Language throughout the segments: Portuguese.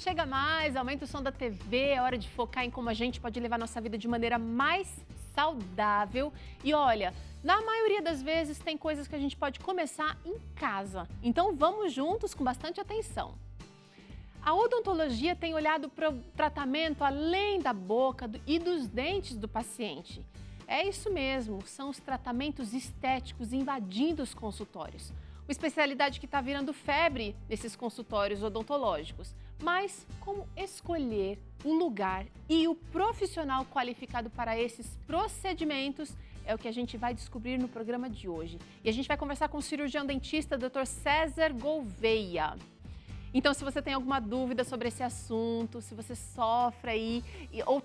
Chega mais, aumenta o som da TV, é hora de focar em como a gente pode levar nossa vida de maneira mais saudável. E olha, na maioria das vezes tem coisas que a gente pode começar em casa. Então vamos juntos com bastante atenção. A odontologia tem olhado para o tratamento além da boca e dos dentes do paciente. É isso mesmo, são os tratamentos estéticos invadindo os consultórios. Uma especialidade que está virando febre nesses consultórios odontológicos. Mas como escolher o lugar e o profissional qualificado para esses procedimentos é o que a gente vai descobrir no programa de hoje. E a gente vai conversar com o cirurgião dentista, Dr. César Gouveia. Então, se você tem alguma dúvida sobre esse assunto, se você sofre aí, ou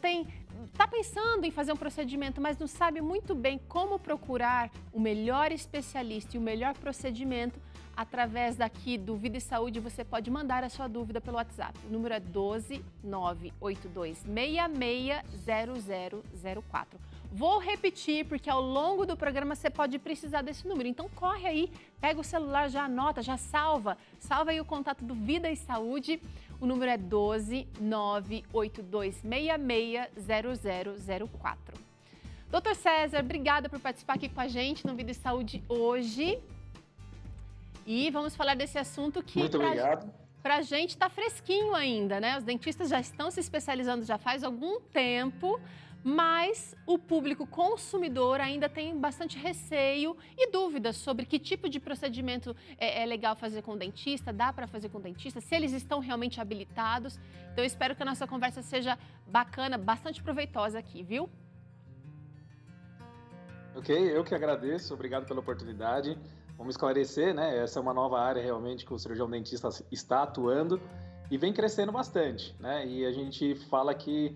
está pensando em fazer um procedimento, mas não sabe muito bem como procurar o melhor especialista e o melhor procedimento, através daqui do Vida e Saúde, você pode mandar a sua dúvida pelo WhatsApp. O número é 12 982 660004. Vou repetir, porque ao longo do programa você pode precisar desse número. Então corre aí, pega o celular, já anota, já salva. Salva aí o contato do Vida e Saúde. O número é 12 982 660004. Doutor César, obrigada por participar aqui com a gente no Vida e Saúde hoje. E vamos falar desse assunto que Muito obrigado. Pra gente tá fresquinho ainda, né? Os dentistas já estão se especializando já faz algum tempo, mas o público consumidor ainda tem bastante receio e dúvidas sobre que tipo de procedimento é legal fazer com o dentista, dá para fazer com o dentista, se eles estão realmente habilitados. Então eu espero que a nossa conversa seja bacana, bastante proveitosa aqui, viu? Ok, eu que agradeço, obrigado pela oportunidade. Vamos esclarecer, né? Essa é uma nova área realmente que o cirurgião dentista está atuando e vem crescendo bastante, né? E a gente fala que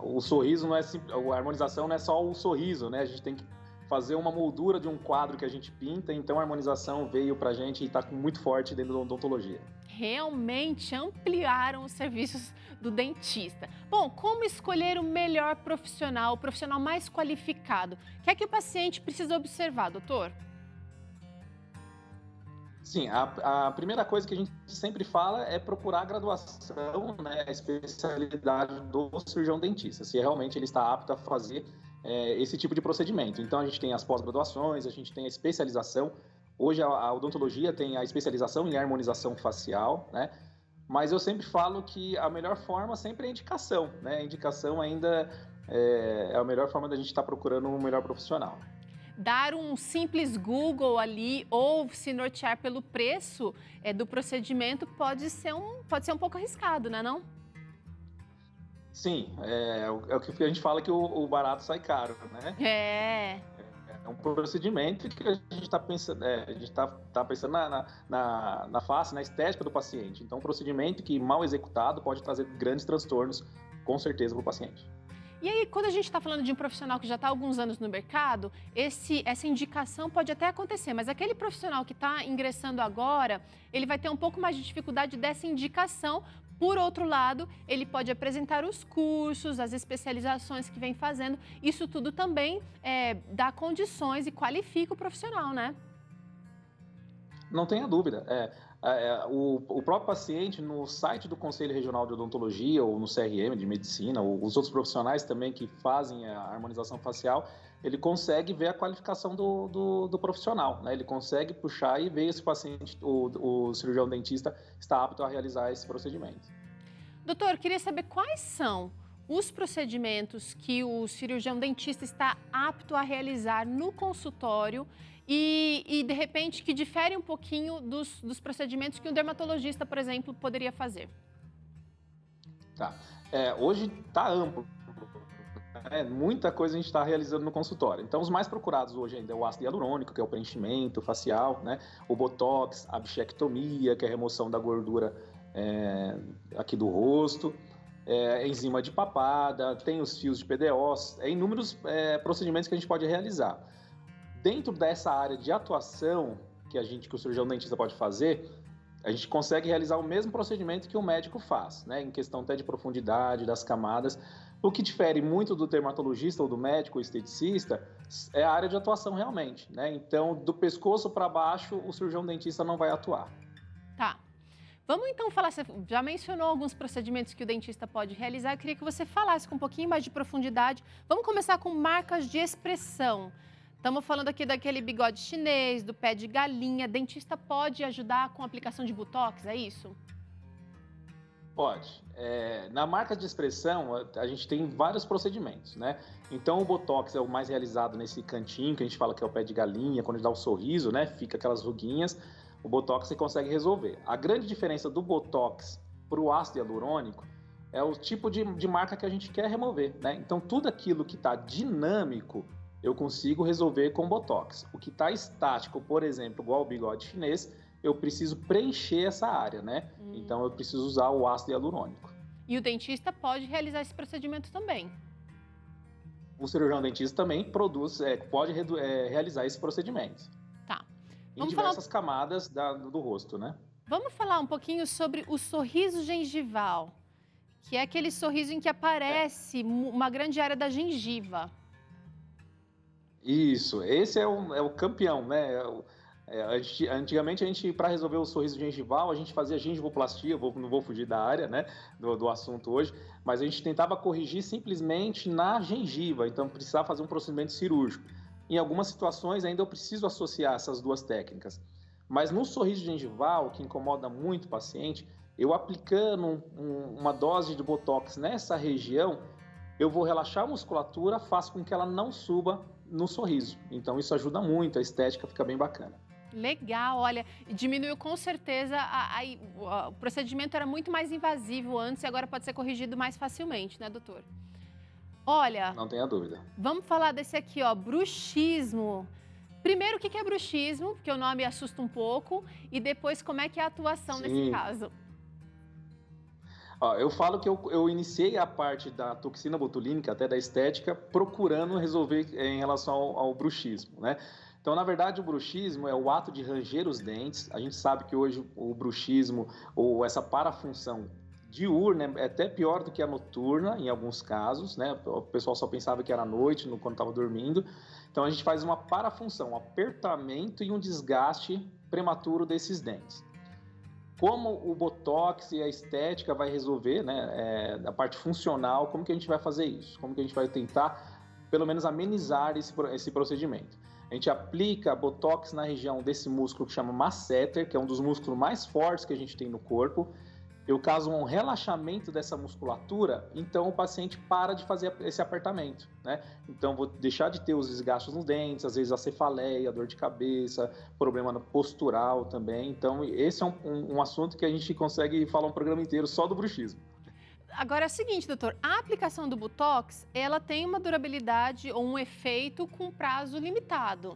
o sorriso não é simples, a harmonização não é só o sorriso, né? A gente tem que fazer uma moldura de um quadro que a gente pinta, então a harmonização veio pra gente e está muito forte dentro da odontologia. Realmente ampliaram os serviços do dentista. Bom, como escolher o melhor profissional, o profissional mais qualificado? O que é que o paciente precisa observar, doutor? Sim, a primeira coisa que a gente sempre fala é procurar a graduação, né, a especialidade do cirurgião dentista, se realmente ele está apto a fazer esse tipo de procedimento. Então, a gente tem as pós-graduações, a gente tem a especialização. Hoje, a odontologia tem a especialização em harmonização facial, né? Mas eu sempre falo que a melhor forma sempre é a indicação, né? A indicação ainda é a melhor forma da gente estar procurando um melhor profissional. Dar um simples Google ali ou se nortear pelo preço do procedimento pode ser um pouco arriscado, né, não? Sim, é o que a gente fala que o barato sai caro, né? É um procedimento que a gente está pensando, a gente tá pensando na face, na estética do paciente. Então, um procedimento que mal executado pode trazer grandes transtornos, com certeza, para o paciente. E aí, quando a gente está falando de um profissional que já está há alguns anos no mercado, essa indicação pode até acontecer, mas aquele profissional que está ingressando agora, ele vai ter um pouco mais de dificuldade dessa indicação. Por outro lado, ele pode apresentar os cursos, as especializações que vem fazendo. Isso tudo também dá condições e qualifica o profissional, né? Não tenha dúvida. O próprio paciente, no site do Conselho Regional de Odontologia ou no CRM de Medicina, ou os outros profissionais também que fazem a harmonização facial, ele consegue ver a qualificação do profissional, né? Ele consegue puxar e ver se o paciente, o cirurgião dentista, está apto a realizar esse procedimento. Doutor, queria saber quais são os procedimentos que o cirurgião dentista está apto a realizar no consultório e de repente, que diferem um pouquinho dos procedimentos que um dermatologista, por exemplo, poderia fazer. Tá. Hoje está amplo. Muita coisa a gente está realizando no consultório. Então, os mais procurados hoje ainda é o ácido hialurônico, que é o preenchimento facial, né? O botox, a bichectomia, que é a remoção da gordura aqui do rosto, enzima de papada, tem os fios de PDOs, inúmeros procedimentos que a gente pode realizar. Dentro dessa área de atuação que o cirurgião dentista pode fazer, a gente consegue realizar o mesmo procedimento que o médico faz, né? Em questão até de profundidade das camadas. O que difere muito do dermatologista ou do médico ou esteticista é a área de atuação realmente, né? Então, do pescoço para baixo, o cirurgião dentista não vai atuar. Tá. Vamos então falar, você já mencionou alguns procedimentos que o dentista pode realizar, eu queria que você falasse com um pouquinho mais de profundidade. Vamos começar com marcas de expressão. Estamos falando aqui daquele bigode chinês, do pé de galinha. Dentista pode ajudar com a aplicação de botox, é isso? Pode. Na marca de expressão, a gente tem vários procedimentos, né? Então, o Botox é o mais realizado nesse cantinho, que a gente fala que é o pé de galinha, quando ele dá o sorriso, né? Fica aquelas ruguinhas. O Botox você consegue resolver. A grande diferença do Botox para o ácido hialurônico é o tipo de marca que a gente quer remover, né? Então, tudo aquilo que está dinâmico, eu consigo resolver com Botox. O que está estático, por exemplo, igual o bigode chinês, eu preciso preencher essa área, né? Então, eu preciso usar o ácido hialurônico. E o dentista pode realizar esse procedimento também? O cirurgião dentista também pode realizar esse procedimento. Tá. Em diversas camadas do rosto, né? Vamos falar um pouquinho sobre o sorriso gengival, que é aquele sorriso em que aparece uma grande área da gengiva. Isso, esse é o campeão, né? Antigamente, para resolver o sorriso gengival, a gente fazia gengivoplastia, não vou fugir da área, né, do assunto hoje, mas a gente tentava corrigir simplesmente na gengiva, então precisava fazer um procedimento cirúrgico. Em algumas situações, ainda eu preciso associar essas duas técnicas. Mas no sorriso gengival, que incomoda muito o paciente, eu aplicando uma dose de Botox nessa região, eu vou relaxar a musculatura, faço com que ela não suba no sorriso. Então, isso ajuda muito, a estética fica bem bacana. Legal, olha, diminuiu com certeza, o procedimento era muito mais invasivo antes e agora pode ser corrigido mais facilmente, né, doutor? Olha... Não tenha dúvida. Vamos falar desse aqui, ó, bruxismo. Primeiro, o que é bruxismo? Porque o nome assusta um pouco. E depois, como é que é a atuação nesse caso? Ó, eu falo que eu iniciei a parte da toxina botulínica, até da estética, procurando resolver em relação ao bruxismo, né? Então, na verdade, o bruxismo é o ato de ranger os dentes. A gente sabe que hoje o bruxismo, ou essa parafunção diurna, é até pior do que a noturna, em alguns casos, né? O pessoal só pensava que era à noite, quando estava dormindo. Então, a gente faz uma parafunção, um apertamento e um desgaste prematuro desses dentes. Como o Botox e a estética vai resolver, né, a parte funcional, como que a gente vai fazer isso? Como que a gente vai tentar, pelo menos, amenizar esse procedimento? A gente aplica Botox na região desse músculo que chama masseter, que é um dos músculos mais fortes que a gente tem no corpo. Eu caso um relaxamento dessa musculatura, então o paciente para de fazer esse apertamento, né? Então, vou deixar de ter os desgastes nos dentes, às vezes a cefaleia, dor de cabeça, problema postural também. Então, esse é um assunto que a gente consegue falar um programa inteiro só do bruxismo. Agora é o seguinte, doutor, a aplicação do Botox, ela tem uma durabilidade ou um efeito com prazo limitado.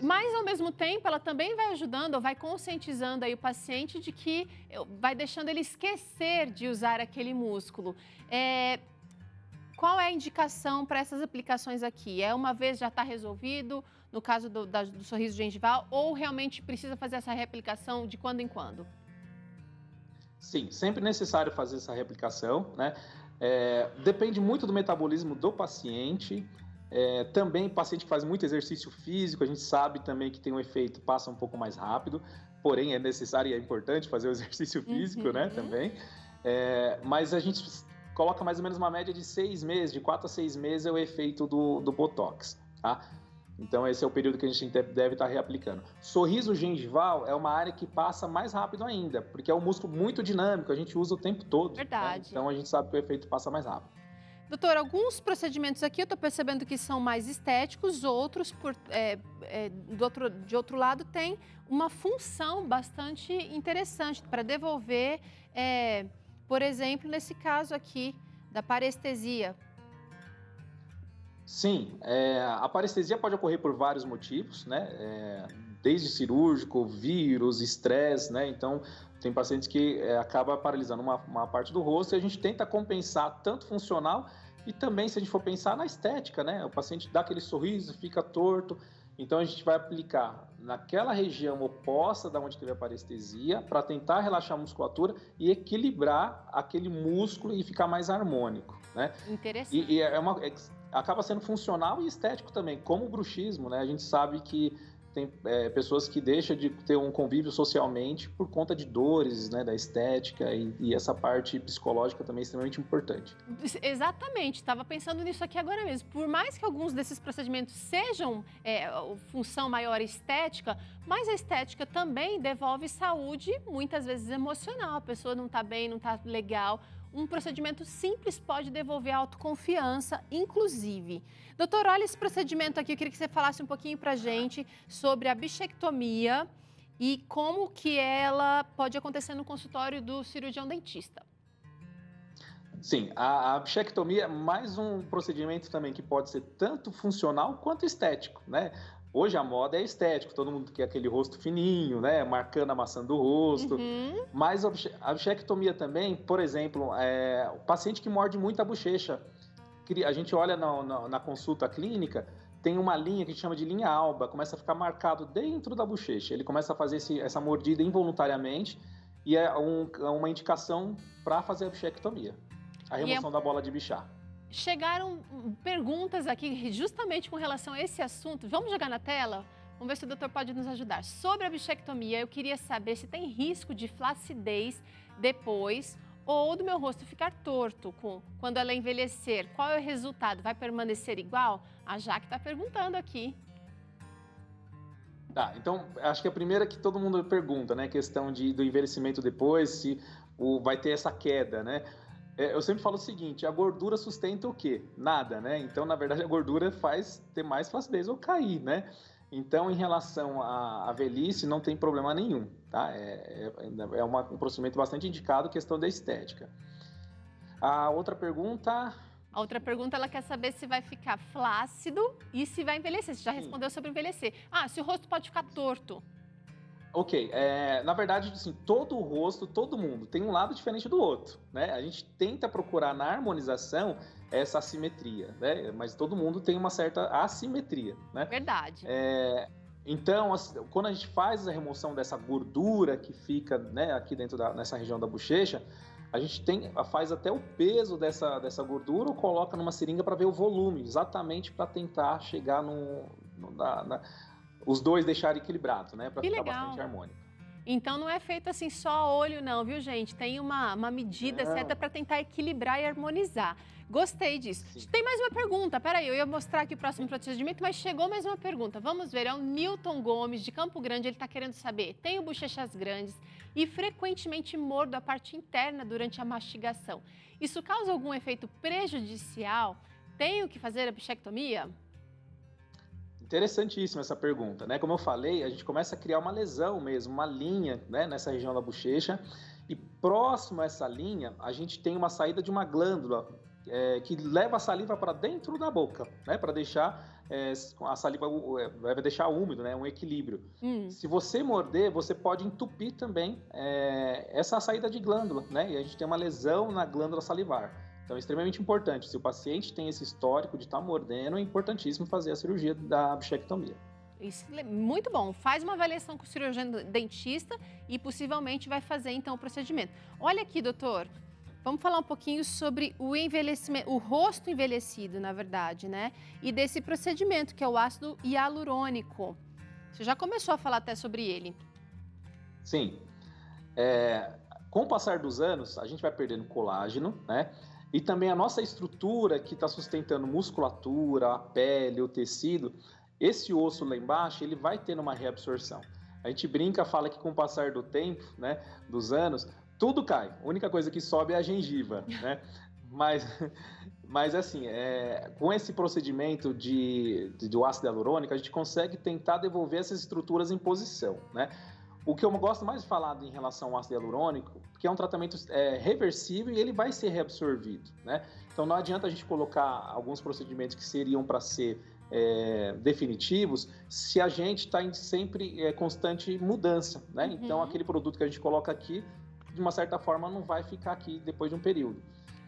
Mas, ao mesmo tempo, ela também vai ajudando ou vai conscientizando aí o paciente de que vai deixando ele esquecer de usar aquele músculo. Qual é a indicação para essas aplicações aqui? Uma vez já está resolvido, no caso do sorriso gengival, ou realmente precisa fazer essa reaplicação de quando em quando? Sim, sempre necessário fazer essa reaplicação, né? Depende muito do metabolismo do paciente. Também paciente que faz muito exercício físico, a gente sabe também que tem um efeito, passa um pouco mais rápido, porém é necessário e é importante fazer o exercício físico, né, também. Mas a gente coloca mais ou menos uma média de 6 meses, de 4 a 6 meses é o efeito do Botox, tá? Então esse é o período que a gente deve estar reaplicando. Sorriso gengival é uma área que passa mais rápido ainda, porque é um músculo muito dinâmico, a gente usa o tempo todo. Verdade. Né? Então a gente sabe que o efeito passa mais rápido. Doutor, alguns procedimentos aqui eu estou percebendo que são mais estéticos, outros, de outro lado, tem uma função bastante interessante para devolver, por exemplo, nesse caso aqui, da parestesia. Sim, a parestesia pode ocorrer por vários motivos, né? Desde cirúrgico, vírus, estresse, né? Então, tem pacientes que acaba paralisando uma parte do rosto e a gente tenta compensar tanto funcional e também, se a gente for pensar na estética, né? O paciente dá aquele sorriso, fica torto, então a gente vai aplicar naquela região oposta da onde teve a parestesia para tentar relaxar a musculatura e equilibrar aquele músculo e ficar mais harmônico, né? Interessante. E acaba sendo funcional e estético também, como o bruxismo, né? A gente sabe que tem pessoas que deixam de ter um convívio socialmente por conta de dores, né, da estética, e essa parte psicológica também é extremamente importante. Exatamente, estava pensando nisso aqui agora mesmo. Por mais que alguns desses procedimentos sejam função maior estética, mas a estética também devolve saúde, muitas vezes emocional. A pessoa não está bem, não está legal. Um procedimento simples pode devolver a autoconfiança, inclusive. Doutor, olha esse procedimento aqui. Eu queria que você falasse um pouquinho pra gente sobre a bichectomia e como que ela pode acontecer no consultório do cirurgião dentista. Sim, a bichectomia é mais um procedimento também que pode ser tanto funcional quanto estético, né? Hoje a moda é estético, todo mundo quer aquele rosto fininho, né? Marcando a maçã do rosto. Uhum. Mas a bichectomia também, por exemplo, o paciente que morde muito a bochecha, a gente olha na consulta clínica, tem uma linha que a gente chama de linha alba, começa a ficar marcado dentro da bochecha. Ele começa a fazer essa mordida involuntariamente e é uma indicação para fazer a bichectomia, a remoção da bola de bichar. Chegaram perguntas aqui justamente com relação a esse assunto. Vamos jogar na tela? Vamos ver se o doutor pode nos ajudar. Sobre a bichectomia, eu queria saber se tem risco de flacidez depois ou do meu rosto ficar torto quando ela envelhecer. Qual é o resultado? Vai permanecer igual? A Jaque está perguntando aqui. Tá, então acho que a primeira que todo mundo pergunta, né? Questão do envelhecimento depois, se vai ter essa queda, né? Eu sempre falo o seguinte, a gordura sustenta o quê? Nada, né? Então, na verdade, a gordura faz ter mais flacidez ou cair, né? Então, em relação à velhice, não tem problema nenhum, tá? Um procedimento bastante indicado, questão da estética. A outra pergunta... A outra pergunta, ela quer saber se vai ficar flácido e se vai envelhecer. Você já respondeu sobre envelhecer. Se o rosto pode ficar torto. Ok, na verdade, assim, todo o rosto, todo mundo tem um lado diferente do outro, né? A gente tenta procurar na harmonização essa assimetria, né? Mas todo mundo tem uma certa assimetria, né? Verdade. Então, quando a gente faz a remoção dessa gordura que fica, né, aqui dentro nessa região da bochecha, a gente faz até o peso dessa gordura ou coloca numa seringa para ver o volume, exatamente para tentar chegar os dois deixarem equilibrado, né? Para ficar bastante harmônico. Então não é feito assim só a olho não, viu, gente? Tem uma medida certa para tentar equilibrar e harmonizar. Gostei disso. Sim. Tem mais uma pergunta. Peraí, eu ia mostrar aqui o próximo procedimento, mas chegou mais uma pergunta. Vamos ver, é o Newton Gomes, de Campo Grande. Ele está querendo saber. Tenho bochechas grandes e frequentemente mordo a parte interna durante a mastigação. Isso causa algum efeito prejudicial? Tenho que fazer a bichectomia? Interessantíssima essa pergunta, né? Como eu falei, a gente começa a criar uma lesão mesmo, uma linha, né, nessa região da bochecha, e próximo a essa linha, a gente tem uma saída de uma glândula que leva a saliva para dentro da boca, né, para deixar a saliva vai deixar úmido, né, um equilíbrio. Se você morder, você pode entupir também essa saída de glândula, né, e a gente tem uma lesão na glândula salivar. Então, é extremamente importante. Se o paciente tem esse histórico de estar mordendo, é importantíssimo fazer a cirurgia da bichectomia. Isso é muito bom. Faz uma avaliação com o cirurgião dentista e possivelmente vai fazer, então, o procedimento. Olha aqui, doutor. Vamos falar um pouquinho sobre o envelhecimento, o rosto envelhecido, na verdade, né? E desse procedimento, que é o ácido hialurônico. Você já começou a falar até sobre ele. Sim. Com o passar dos anos, a gente vai perdendo colágeno, né? E também a nossa estrutura que está sustentando musculatura, a pele, o tecido, esse osso lá embaixo, ele vai tendo uma reabsorção. A gente brinca, fala que com o passar do tempo, né, dos anos, tudo cai. A única coisa que sobe é a gengiva, né? Mas assim, com esse procedimento do ácido hialurônico, a gente consegue tentar devolver essas estruturas em posição, né? O que eu gosto mais de falar em relação ao ácido hialurônico, porque é um tratamento reversível e ele vai ser reabsorvido, né? Então não adianta a gente colocar alguns procedimentos que seriam para ser definitivos se a gente está em sempre constante mudança, né? Uhum. Então aquele produto que a gente coloca aqui, de uma certa forma, não vai ficar aqui depois de um período.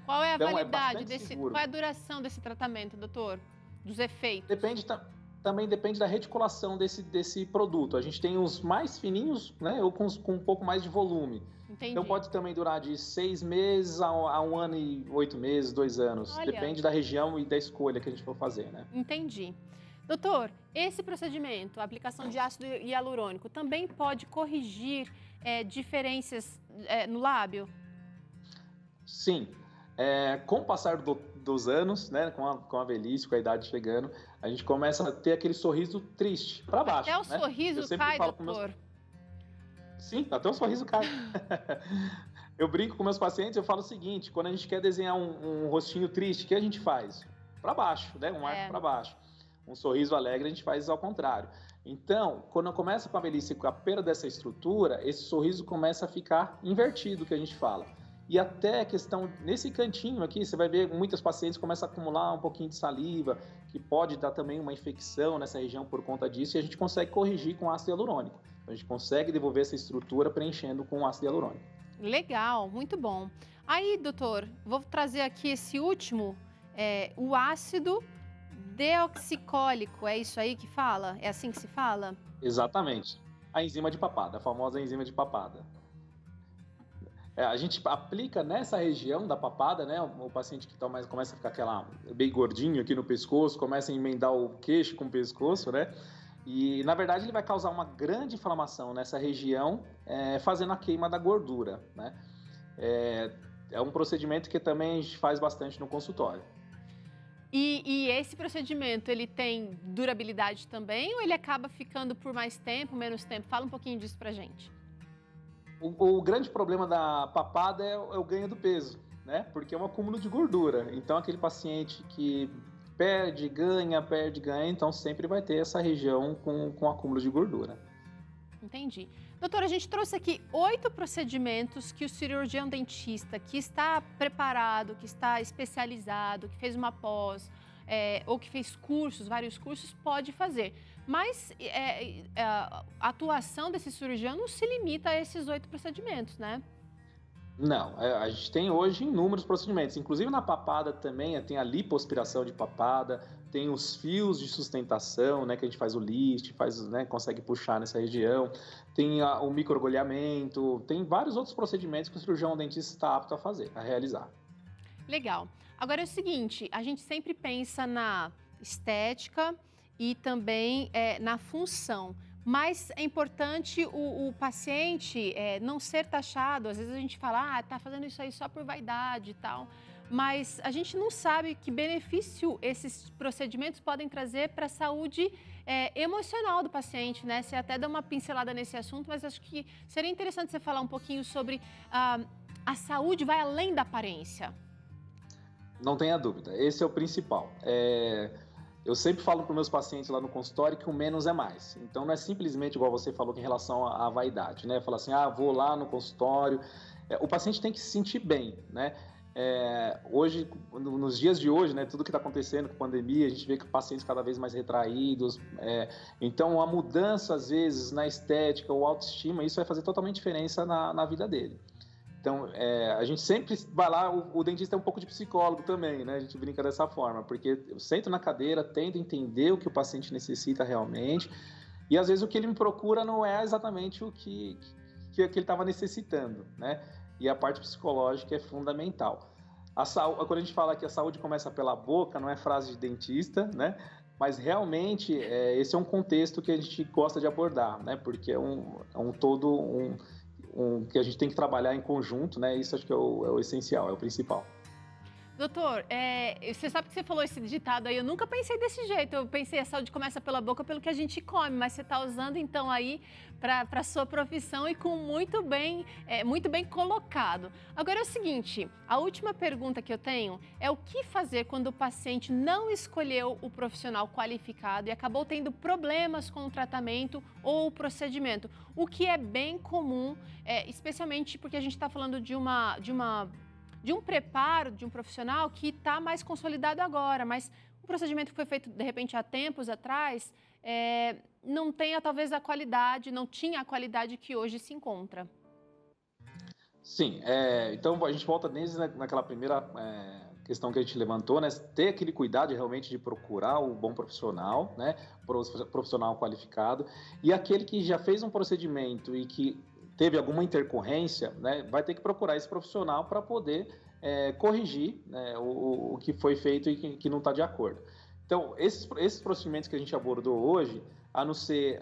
Qual é a validade qual é a duração desse tratamento, doutor? Dos efeitos? Também depende da reticulação desse produto. A gente tem os mais fininhos, né, ou com um pouco mais de volume. Entendi. Então pode também durar de 6 meses a 1 ano e 8 meses, 2 anos. Olha. Depende da região e da escolha que a gente for fazer, né? Entendi. Doutor, esse procedimento, a aplicação de ácido hialurônico, também pode corrigir diferenças no lábio? Sim. Com o passar dos anos, né, com a velhice, com a idade chegando, a gente começa a ter aquele sorriso triste para baixo, Até o né? Eu sorriso sempre cai, falo com meus... doutor. Sim, até um sorriso cai. Eu brinco com meus pacientes, eu falo o seguinte: quando a gente quer desenhar um rostinho triste, o que a gente faz? Para baixo, né? Um arco para baixo. Um sorriso alegre a gente faz ao contrário. Então, quando começa com a velhice, com a perda dessa estrutura, esse sorriso começa a ficar invertido, que a gente fala. E até a questão, nesse cantinho aqui, você vai ver muitas pacientes começam a acumular um pouquinho de saliva, que pode dar também uma infecção nessa região por conta disso, e a gente consegue corrigir com ácido hialurônico. A gente consegue devolver essa estrutura preenchendo com ácido hialurônico. Legal, muito bom. Aí, doutor, vou trazer aqui esse último, o ácido deoxicólico, é isso aí que fala? É assim que se fala? Exatamente. A enzima de papada, a famosa enzima de papada. A gente aplica nessa região da papada, né? O paciente que começa a ficar bem gordinho aqui no pescoço, começa a emendar o queixo com o pescoço, né? E, na verdade, ele vai causar uma grande inflamação nessa região, fazendo a queima da gordura, né? É um procedimento que também a gente faz bastante no consultório. E esse procedimento, ele tem durabilidade também ou ele acaba ficando por mais tempo, menos tempo? Fala um pouquinho disso pra gente. O grande problema da papada é o ganho do peso, né? Porque é um acúmulo de gordura. Então, aquele paciente que perde, ganha, então sempre vai ter essa região com acúmulo de gordura. Entendi. Doutora, a gente trouxe aqui 8 procedimentos que o cirurgião dentista que está preparado, que está especializado, que fez uma pós, ou que fez vários cursos, pode fazer. Mas a atuação desse cirurgião não se limita a esses 8 procedimentos, né? Não, a gente tem hoje inúmeros procedimentos, inclusive na papada também tem a lipoaspiração de papada, tem os fios de sustentação, né, que a gente faz o lift, né, consegue puxar nessa região, tem o microagulhamento, tem vários outros procedimentos que o cirurgião dentista está apto a fazer, a realizar. Legal. Agora é o seguinte, a gente sempre pensa na estética e também na função. Mas é importante o paciente não ser taxado. Às vezes a gente fala, tá fazendo isso aí só por vaidade e tal. Mas a gente não sabe que benefício esses procedimentos podem trazer para a saúde emocional do paciente, né? Você até dá uma pincelada nesse assunto, mas acho que seria interessante você falar um pouquinho sobre a saúde vai além da aparência. Não tenha dúvida, esse é o principal. Eu sempre falo para os meus pacientes lá no consultório que o menos é mais. Então, não é simplesmente igual você falou em relação à vaidade, né? Falar assim, vou lá no consultório. O paciente tem que se sentir bem, né? Hoje, nos dias de hoje, né, tudo que está acontecendo com a pandemia, a gente vê que pacientes cada vez mais retraídos. Então, a mudança, às vezes, na estética ou autoestima, isso vai fazer totalmente diferença na vida dele. Então, a gente sempre vai lá, o dentista é um pouco de psicólogo também, né? A gente brinca dessa forma, porque eu sento na cadeira, tento entender o que o paciente necessita realmente, e às vezes o que ele me procura não é exatamente o que ele estava necessitando, né? E a parte psicológica é fundamental. Quando a gente fala que a saúde começa pela boca, não é frase de dentista, né? Mas realmente esse é um contexto que a gente gosta de abordar, né? Porque é um todo que a gente tem que trabalhar em conjunto, né? Isso acho que é o essencial, é o principal. Doutor, você sabe que você falou esse ditado aí, eu nunca pensei desse jeito, eu pensei a saúde começa pela boca, pelo que a gente come, mas você está usando então aí para a sua profissão e com muito bem colocado. Agora é o seguinte, a última pergunta que eu tenho é o que fazer quando o paciente não escolheu o profissional qualificado e acabou tendo problemas com o tratamento ou o procedimento, o que é bem comum, especialmente porque a gente está falando de um preparo de um profissional que está mais consolidado agora, mas um procedimento que foi feito, de repente, há tempos atrás, não tenha, talvez, não tinha a qualidade que hoje se encontra. Sim, então a gente volta desde naquela primeira questão que a gente levantou, né? Ter aquele cuidado realmente de procurar o bom profissional, né? Profissional qualificado, e aquele que já fez um procedimento e que teve alguma intercorrência, né, vai ter que procurar esse profissional para poder corrigir, né, o que foi feito e que não está de acordo. Então, esses procedimentos que a gente abordou hoje, a não ser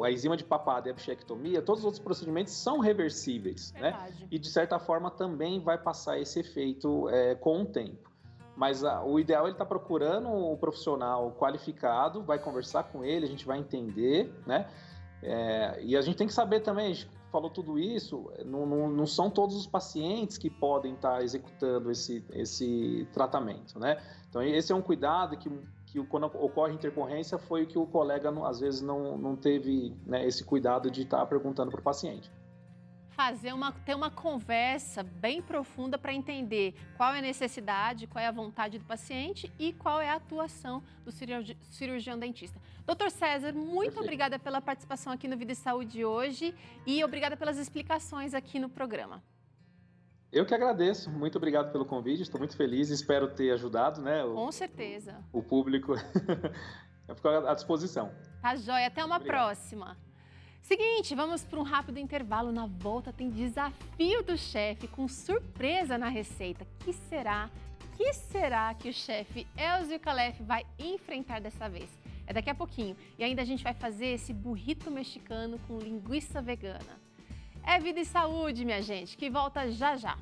a enzima de Papado e a bichectomia, todos os outros procedimentos são reversíveis, né? E de certa forma também vai passar esse efeito com o tempo. Mas o ideal é ele estar procurando um profissional qualificado, vai conversar com ele, a gente vai entender, né? E a gente tem que saber também, a gente falou tudo isso, não são todos os pacientes que podem estar executando esse tratamento, né? Então, esse é um cuidado que quando ocorre intercorrência foi o que o colega, às vezes, não teve, né, esse cuidado de estar perguntando para o paciente. Ter uma conversa bem profunda para entender qual é a necessidade, qual é a vontade do paciente e qual é a atuação do cirurgião dentista. Doutor César, muito obrigada pela participação aqui no Vida e Saúde hoje e obrigada pelas explicações aqui no programa. Eu que agradeço, muito obrigado pelo convite, estou muito feliz, espero ter ajudado, né? Com certeza. O público. Eu fico à disposição. Tá joia, até uma próxima. Seguinte, vamos para um rápido intervalo. Na volta tem desafio do chefe com surpresa na receita. Que será que o chefe Elzio Calef vai enfrentar dessa vez? É daqui a pouquinho. E ainda a gente vai fazer esse burrito mexicano com linguiça vegana. É Vida e Saúde, minha gente, que volta já já.